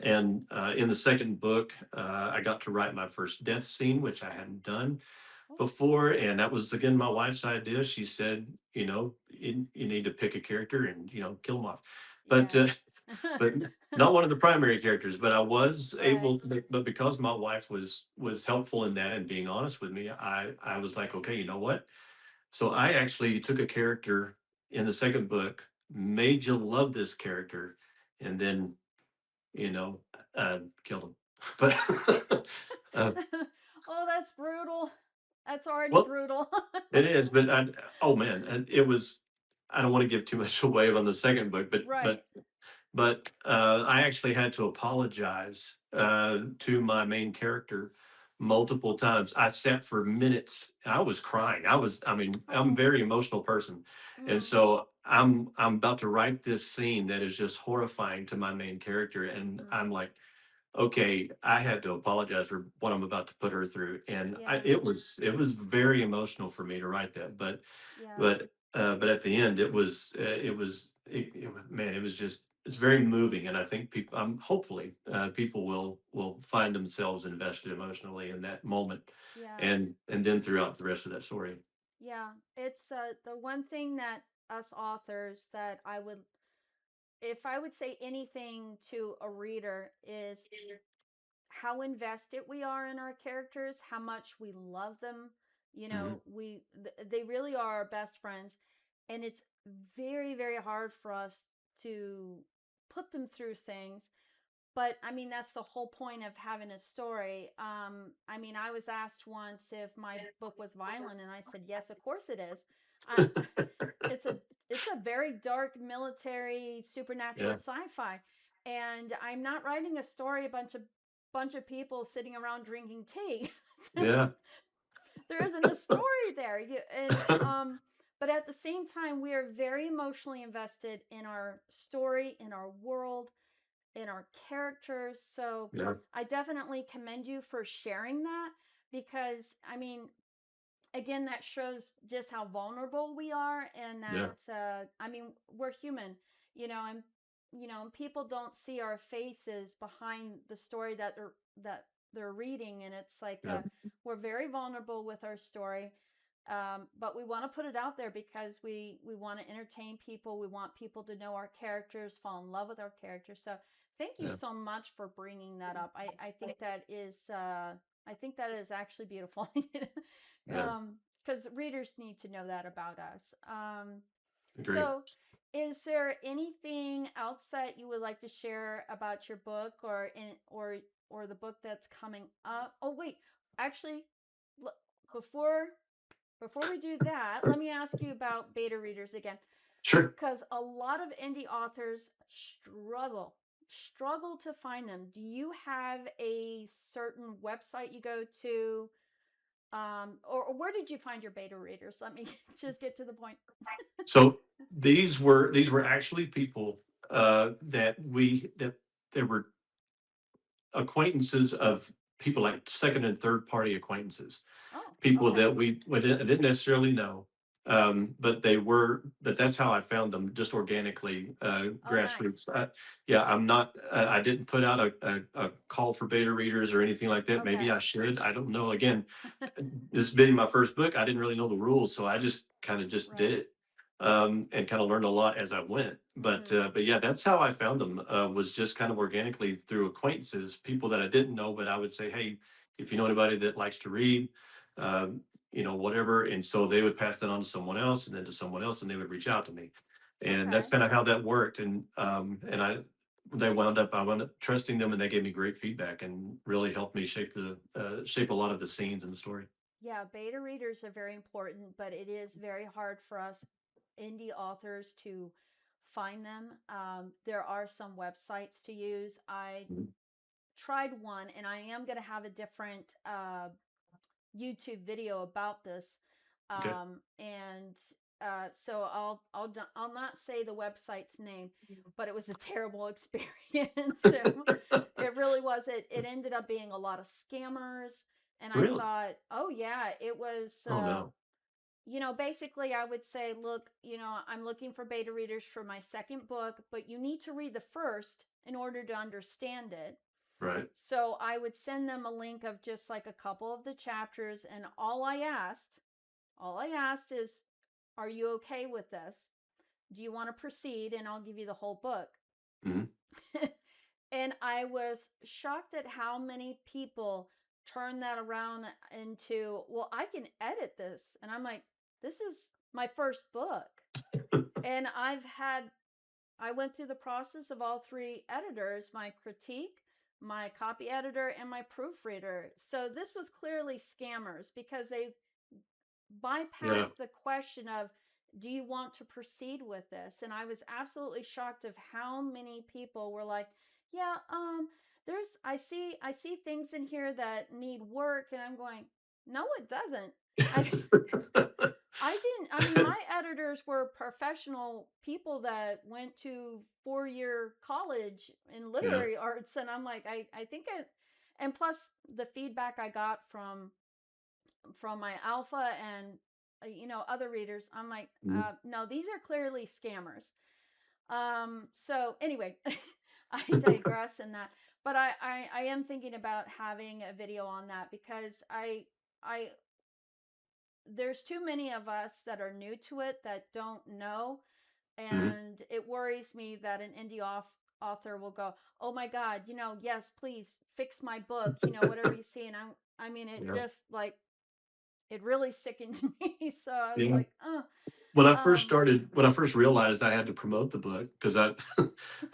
and in the second book, I got to write my first death scene, which I hadn't done Oh. before, and that was again my wife's idea. She said, you need to pick a character and kill them off, but Yeah. but not one of the primary characters. But I was Right. able, but because my wife was helpful in that and being honest with me, I was like, okay, you know what? So I actually took a character in the second book, made you love this character, and then you know killed him. But Oh, that's brutal. That's already well, brutal. it is, but oh man, it was. I don't want to give too much away on the second book, but Right. I actually had to apologize to my main character multiple times. I sat for minutes. I was crying. I mean, I'm a Oh. very emotional person, and Mm. so I'm about to write this scene that is just horrifying to my main character, and Mm-hmm. I'm like, okay, I had to apologize for what I'm about to put her through, and Yeah. it was very emotional for me to write that, Yeah. but at the end man, it was just it's very moving, and I think people hopefully people will find themselves invested emotionally in that moment, Yeah. and then throughout the rest of that story. Yeah. It's the one thing that us authors that I would, if I would say anything to a reader, is how invested we are in our characters, how much we love them. You Hmm. know, they really are our best friends, and it's very very hard for us to put them through things. But I mean, that's the whole point of having a story. I mean, I was asked once if my book was violent, and I said yes, of course it is. I, it's a it's a very dark military supernatural Yeah. sci-fi, and I'm not writing a story a bunch of people sitting around drinking tea. Yeah. There isn't a story there. But at the same time, we are very emotionally invested in our story, in our world, in our characters. So Yeah. I definitely commend you for sharing that, because I mean, again, that shows just how vulnerable we are, and Yeah. that I mean, we're human, and and people don't see our faces behind the story that they're reading, and it's like Yeah. we're very vulnerable with our story. But we want to put it out there because we want to entertain people. We want people to know our characters, fall in love with our characters. So thank you Yeah. so much for bringing that up. I think that is I think that is actually beautiful. Yeah. Because readers need to know that about us. Agreed. So, is there anything else that you would like to share about your book, or the book that's coming up? Oh wait, actually, before before we do that, let me ask you about beta readers again, Sure. because a lot of indie authors struggle struggle to find them. Do you have a certain website you go to, or where did you find your beta readers? Let me just get to the point. So these were actually people that there were acquaintances of people, like second and third party acquaintances, Oh, people okay. that we didn't necessarily know. But that's how I found them, just organically, Oh, nice. grassroots. Yeah, I'm not, I didn't put out a call for beta readers or anything like that. Maybe Okay. I should. I don't know. Again, this being my first book, I didn't really know the rules, so I just kind of just did Right. it, and kind of learned a lot as I went. Mhm. But yeah, that's how I found them. Was just kind of organically through acquaintances, people that I didn't know, but I would say, hey, if you know anybody that likes to read, um, whatever, and so they would pass that on to someone else, and then to someone else, and they would reach out to me, and that's Okay. kind of how that worked. And I wound up trusting them, and they gave me great feedback and really helped me shape a lot of the scenes in the story. Yeah, beta readers are very important, but it is very hard for us indie authors to find them. There are some websites to use. I Mhm. tried one, and I am going to have a different YouTube video about this. Okay. And so I'll not say the website's name, but it was a terrible experience. It really was. It ended up being a lot of scammers, and I Really? thought, oh yeah, it was. Oh no. Basically, I would say, look, I'm looking for beta readers for my second book, but you need to read the first in order to understand it. Right. So I would send them a link of just like a couple of the chapters, and all I asked is, are you okay with this? Do you want to proceed? And I'll give you the whole book. Mhm. And I was shocked at how many people turn that around into, well, I can edit this. And I'm like, this is my first book. And I went through the process of all three editors: my critique, my copy editor, and my proofreader. So this was clearly scammers because they Yeah. bypassed the question of, do you want to proceed with this? And I was absolutely shocked of how many people were like, yeah, there's I see things in here that need work. And I'm going, no, it doesn't. I I didn't. I mean, my editors were professional people that went to 4-year college in Yeah. literary arts, and I'm like, I think it. And plus, the feedback I got from my alpha and other readers, I'm like, Mhm. no, these are clearly scammers. So anyway, I digress in that, but I am thinking about having a video on that because I there's too many of us that are new to it that don't know, Mhm. and it worries me that an author will go, oh my god, yes, please fix my book, whatever you see. And I mean, it Yeah. just like, it really sickened me. So I was Yeah. like, um When I first realized I had to promote the book, because I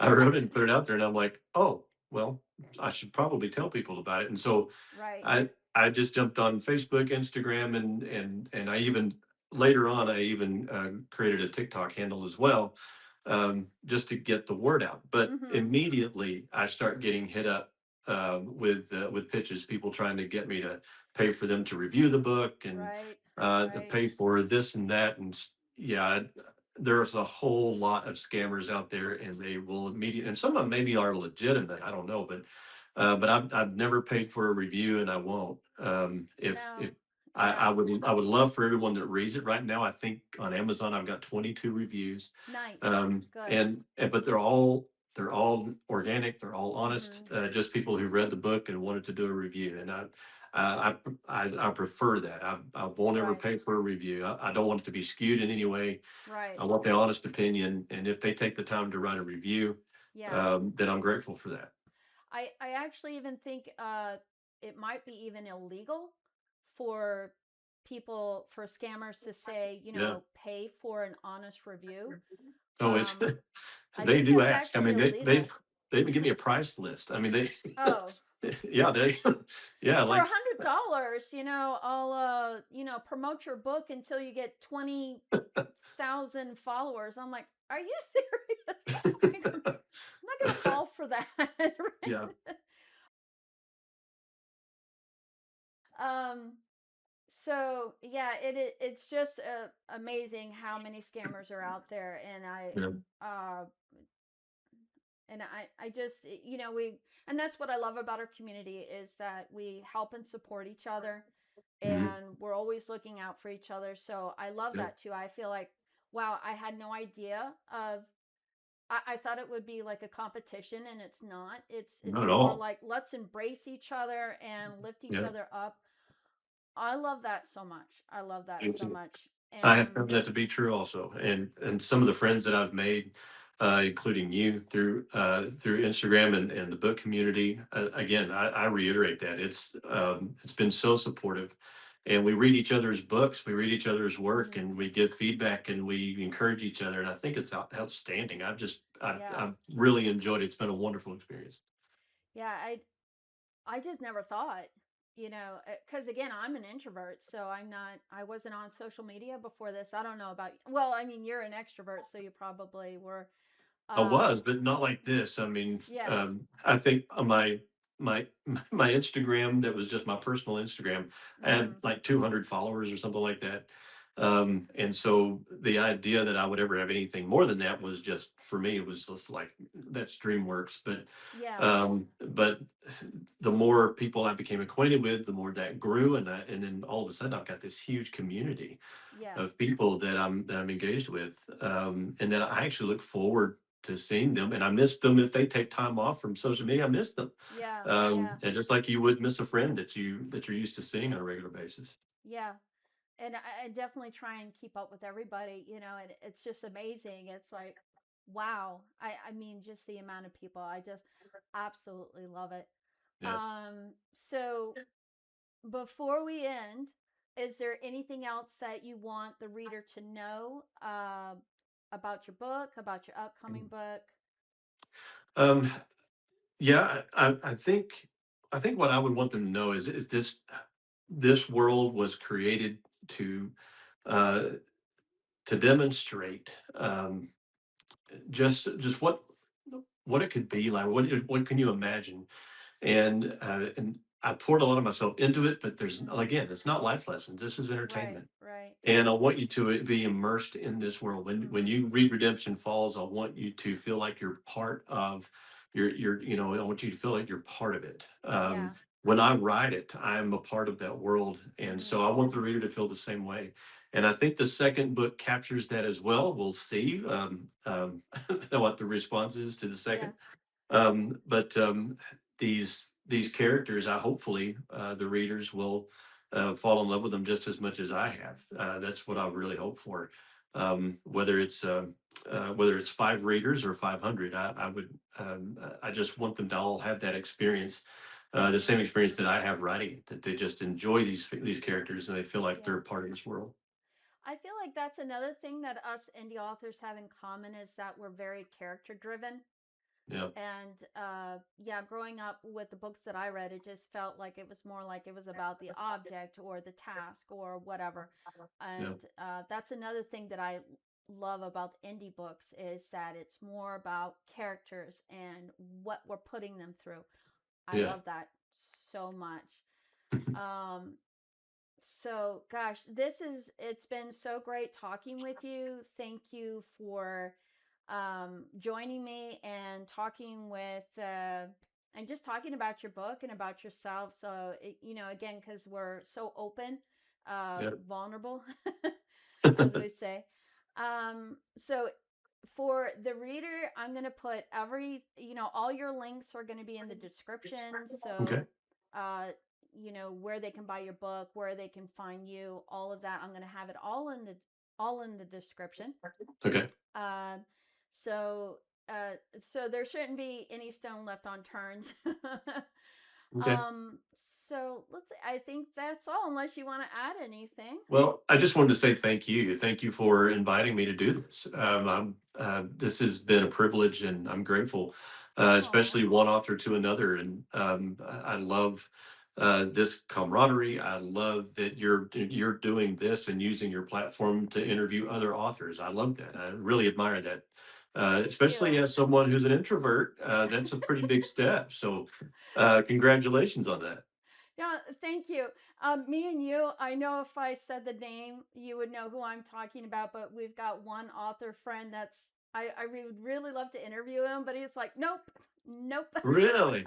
I wrote it and put it out there, and I'm like, oh, well, I should probably tell people about it. And so right. I just jumped on Facebook, Instagram, and I even later on I even created a TikTok handle as well, just to get the word out. But Mhm. immediately I start getting hit up, with pitches, people trying to get me to pay for them to review the book, and Right. to Right. pay for this and that, and yeah, there's a whole lot of scammers out there, and they will immediately, and some of them maybe are legitimate. I don't know, but I've never paid for a review, and I won't. If No. Yeah. I would love for everyone that reads it right now. I think on Amazon I've got 22 reviews, Nice. Good. but they're all organic. They're all honest. Mhm. Just people who read the book and wanted to do a review, and I prefer that. I won't ever Right. pay for a review. I don't want it to be skewed in any way. Right. I want the honest opinion, and if they take the time to write a review, Yeah. then I'm grateful for that. I actually even think it might be even illegal for people, for scammers to say, Yeah. pay for an honest review. Oh, it's Um, I they think do that's ask. I actually mean, illegal. they even give me a price list. I mean, they Oh, yeah, they yeah, for like $100, I'll promote your book until you get 20,000 followers. I'm like, are you serious? Like, I'm not gonna fall for that. yeah. Right? Um, so yeah, it's just amazing how many scammers are out there, and Yeah. uh, I just we, and that's what I love about our community, is that we help and support each other, Mhm. and we're always looking out for each other. So I love Yeah. that too. I feel like, wow, I had no idea of. I thought it would be like a competition, and it's not. It's Not at more all. like, let's embrace each other and lift each Yeah. other up. I love that so much. I love that so much. I have And found that to be true also, and some of the friends that I've made, including you through Instagram and the book community. Again, I reiterate that it's been so supportive, and we read each other's books, we read each other's work, mhm, and we give feedback and we encourage each other. And I think it's outstanding. yeah. I've really enjoyed it. It's been a wonderful experience. Yeah, I just never thought, cuz again, I'm an introvert, so I wasn't on social media before this. I don't know about, well, I mean, you're an extrovert, so you probably were. I um was, but not like this. I mean, yeah. I think on my my Instagram, that was just my personal Instagram, I had Mhm. like 200 followers or something like that. And so the idea that I would ever have anything more than that was just, for me, it was just like, that's DreamWorks. Yeah. But the more people I became acquainted with, the more that grew, and then all of a sudden I've got this huge community Yeah. of people that I'm engaged with, and that I actually look forward to seeing them, and I miss them if they take time off from social media. I miss them, Yeah. Yeah. and just like you would miss a friend that you're used to seeing on a regular basis. Yeah. And I definitely try and keep up with everybody, and it's just amazing. It's like, wow. I mean, just the amount of people. I just absolutely love it. Yeah. So before we end, is there anything else that you want the reader to know about your book, about your upcoming book? Um, yeah, I think what I would want them to know is this world was created to uh, to demonstrate, just what it could be like. What can you imagine? And I poured a lot of myself into it, but there's, Mm-hmm. again, it's not life lessons. This is Right, entertainment. right. And I want you to be immersed in this world. When Mm-hmm. you read Redemption Falls, I want you to feel like you're part of I want you to feel like you're part of it. Yeah. When I write it, I'm a part of that world. And Mm-hmm. so I want the reader to feel the same way. And I think the second book captures that as well. We'll see what the response is to the Yeah. second. But these characters, I hopefully the readers will fall in love with them just as much as I have. That's what I really hope for. Whether it's 5 readers or 500, I just want them to all have that experience, the same experience that I have writing it. That they just enjoy these characters and they feel like they're Yeah. a part of this world. I feel like that's another thing that us indie authors have in common, is that we're very character driven. Yeah, And yeah, growing up with the books that I read, it just felt like it was more like it was about the object or the task or whatever. yeah, And that's another thing that I love about indie books, is that it's more about characters and what we're putting them through. I yeah. love that so much. Um, so, gosh, it's been so great talking with you. Thank you for joining me and talking and just talking about your book and about yourself. So, again, because we're so open, Yeah. vulnerable, as we say. So, for the reader, I'm going to put all your links are going to be in the description. Okay. So, uh, where they can buy your book, where they can find you, all of that. I'm going to have it all in the description. Okay. Um, so uh, so there shouldn't be any stone left unturned. Okay. um, so let's. I think that's all, unless you want to add anything. Well, I just wanted to say thank you. Thank you for inviting me to do this. This has been a privilege, and I'm grateful, Oh, especially one author to another. And I love this camaraderie. I love that you're doing this and using your platform to interview other authors. I love that. I really admire that. thank Especially you. as someone who's an introvert, that's a pretty big step. So, congratulations on that. Yeah, thank you. Me and you, I know if I said the name, you would know who I'm talking about, but we've got one author friend I would really love to interview him, but he's like, nope, nope. Really?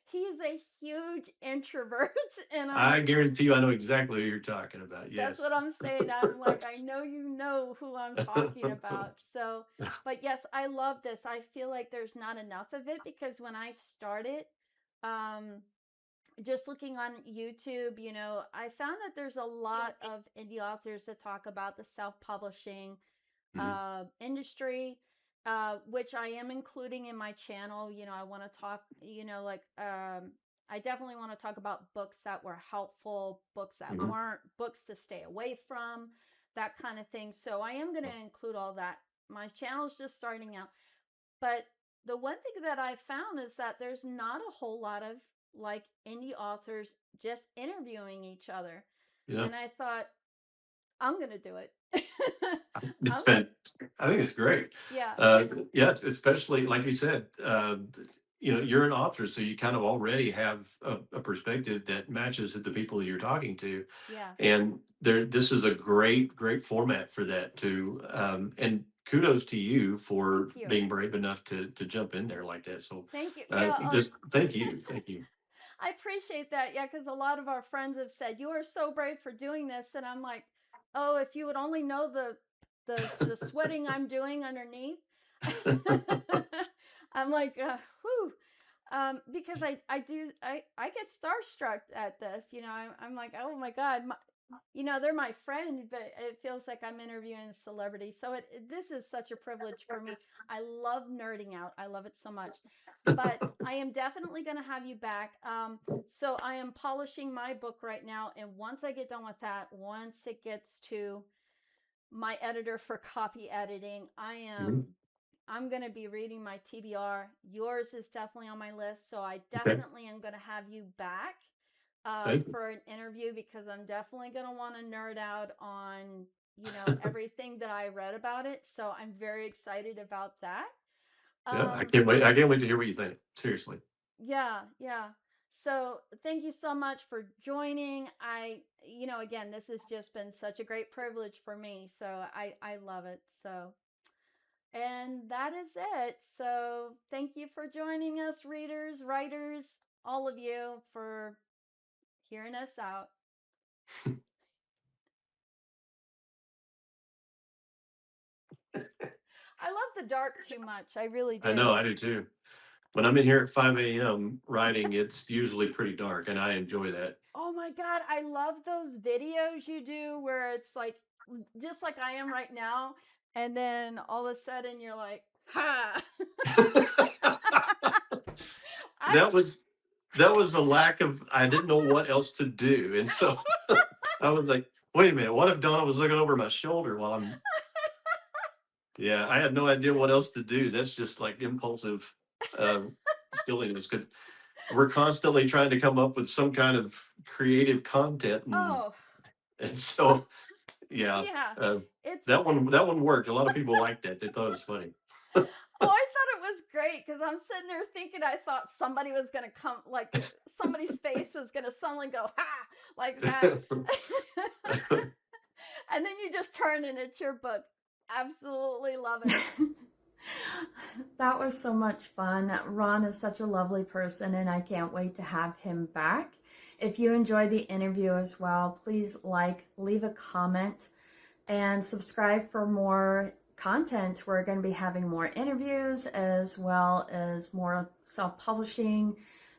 He's a huge introvert. And I'm I like, guarantee you I know exactly who you're talking about. that's what Yes. I'm saying. I'm like, I know you know who I'm talking about. So, but yes, I love this. I feel like there's not enough of it, because when I started, um, just looking on YouTube, I found that there's a lot of indie authors that talk about the self publishing Mhm, industry, which I am including in my channel. I want to talk, I definitely want to talk about books that were helpful, books that mhm. weren't, books to stay away from, that kind of thing. So I am going to include all that. My channel is just starting out. But the one thing that I found is that there's not a whole lot of like indie authors just interviewing each other. Yeah. And I thought, I'm going to do it. It's I'm been, I think it's great. Yeah, Uh, yeah, especially like you said, you're an author, so you kind of already have a perspective that matches the people you're talking to. yeah. And this is a great format for that too. And kudos to you Thank for you. being brave enough to jump in there like that. So, Thank you. Yeah, just thank you. I appreciate that. Yeah, because a lot of our friends have said you are so brave for doing this, and I'm like, oh, if you would only know the sweating I'm doing underneath. I'm like, whew. Because I get starstruck at this. I'm like, oh my god, they're my friend, but it feels like I'm interviewing a celebrity. So this is such a privilege for me. I love nerding out. I love it so much. But I am definitely going to have you back. So I am polishing my book right now, and once I get done with that, once it gets to my editor for copy editing, Mhm. I'm going to be reading my TBR. Yours is definitely on my list, so I Okay, definitely am going to have you back thank you. for an interview, because I'm definitely going to want to nerd out on, everything that I read about it. So I'm very excited about that. Yeah, I Um, can't wait. I can't wait to hear what you think. Seriously. yeah, yeah. So thank you so much for joining. Again, this has just been such a great privilege for me. So I love it. So, and that is it. So thank you for joining us, readers, writers, all of you, for hearing us out. I love the dark too much. I really I know, do. I do too. When I'm in here at 5 a.m. writing, it's usually pretty dark, and I enjoy that. Oh my God, I love those videos you do where it's like, just like I am right now. And then all of a sudden you're like, ha. I, That was a lack of, I didn't know what else to do, and so I was like, "Wait a minute, what if Donna was looking over my shoulder while I'm" Yeah, I had no idea what else to do. That's just like impulsive, silliness, because we're constantly trying to come up with some kind of creative content, and oh, so, yeah, yeah. uh, It's, that one worked. A lot of people liked that. They thought it was funny. oh, I thought it was great, because I'm sitting there thinking, I thought somebody was going to come, like somebody's face was going to suddenly go, ha, like that. And then you just turn and it's your book. Absolutely love it. That was so much fun. Ron is such a lovely person, and I can't wait to have him back. If you enjoyed the interview as well, please leave a comment, and subscribe for more content. We're going to be having more interviews, as well as more self publishing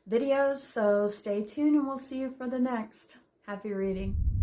videos. So stay tuned and we'll see you for the next. Happy reading.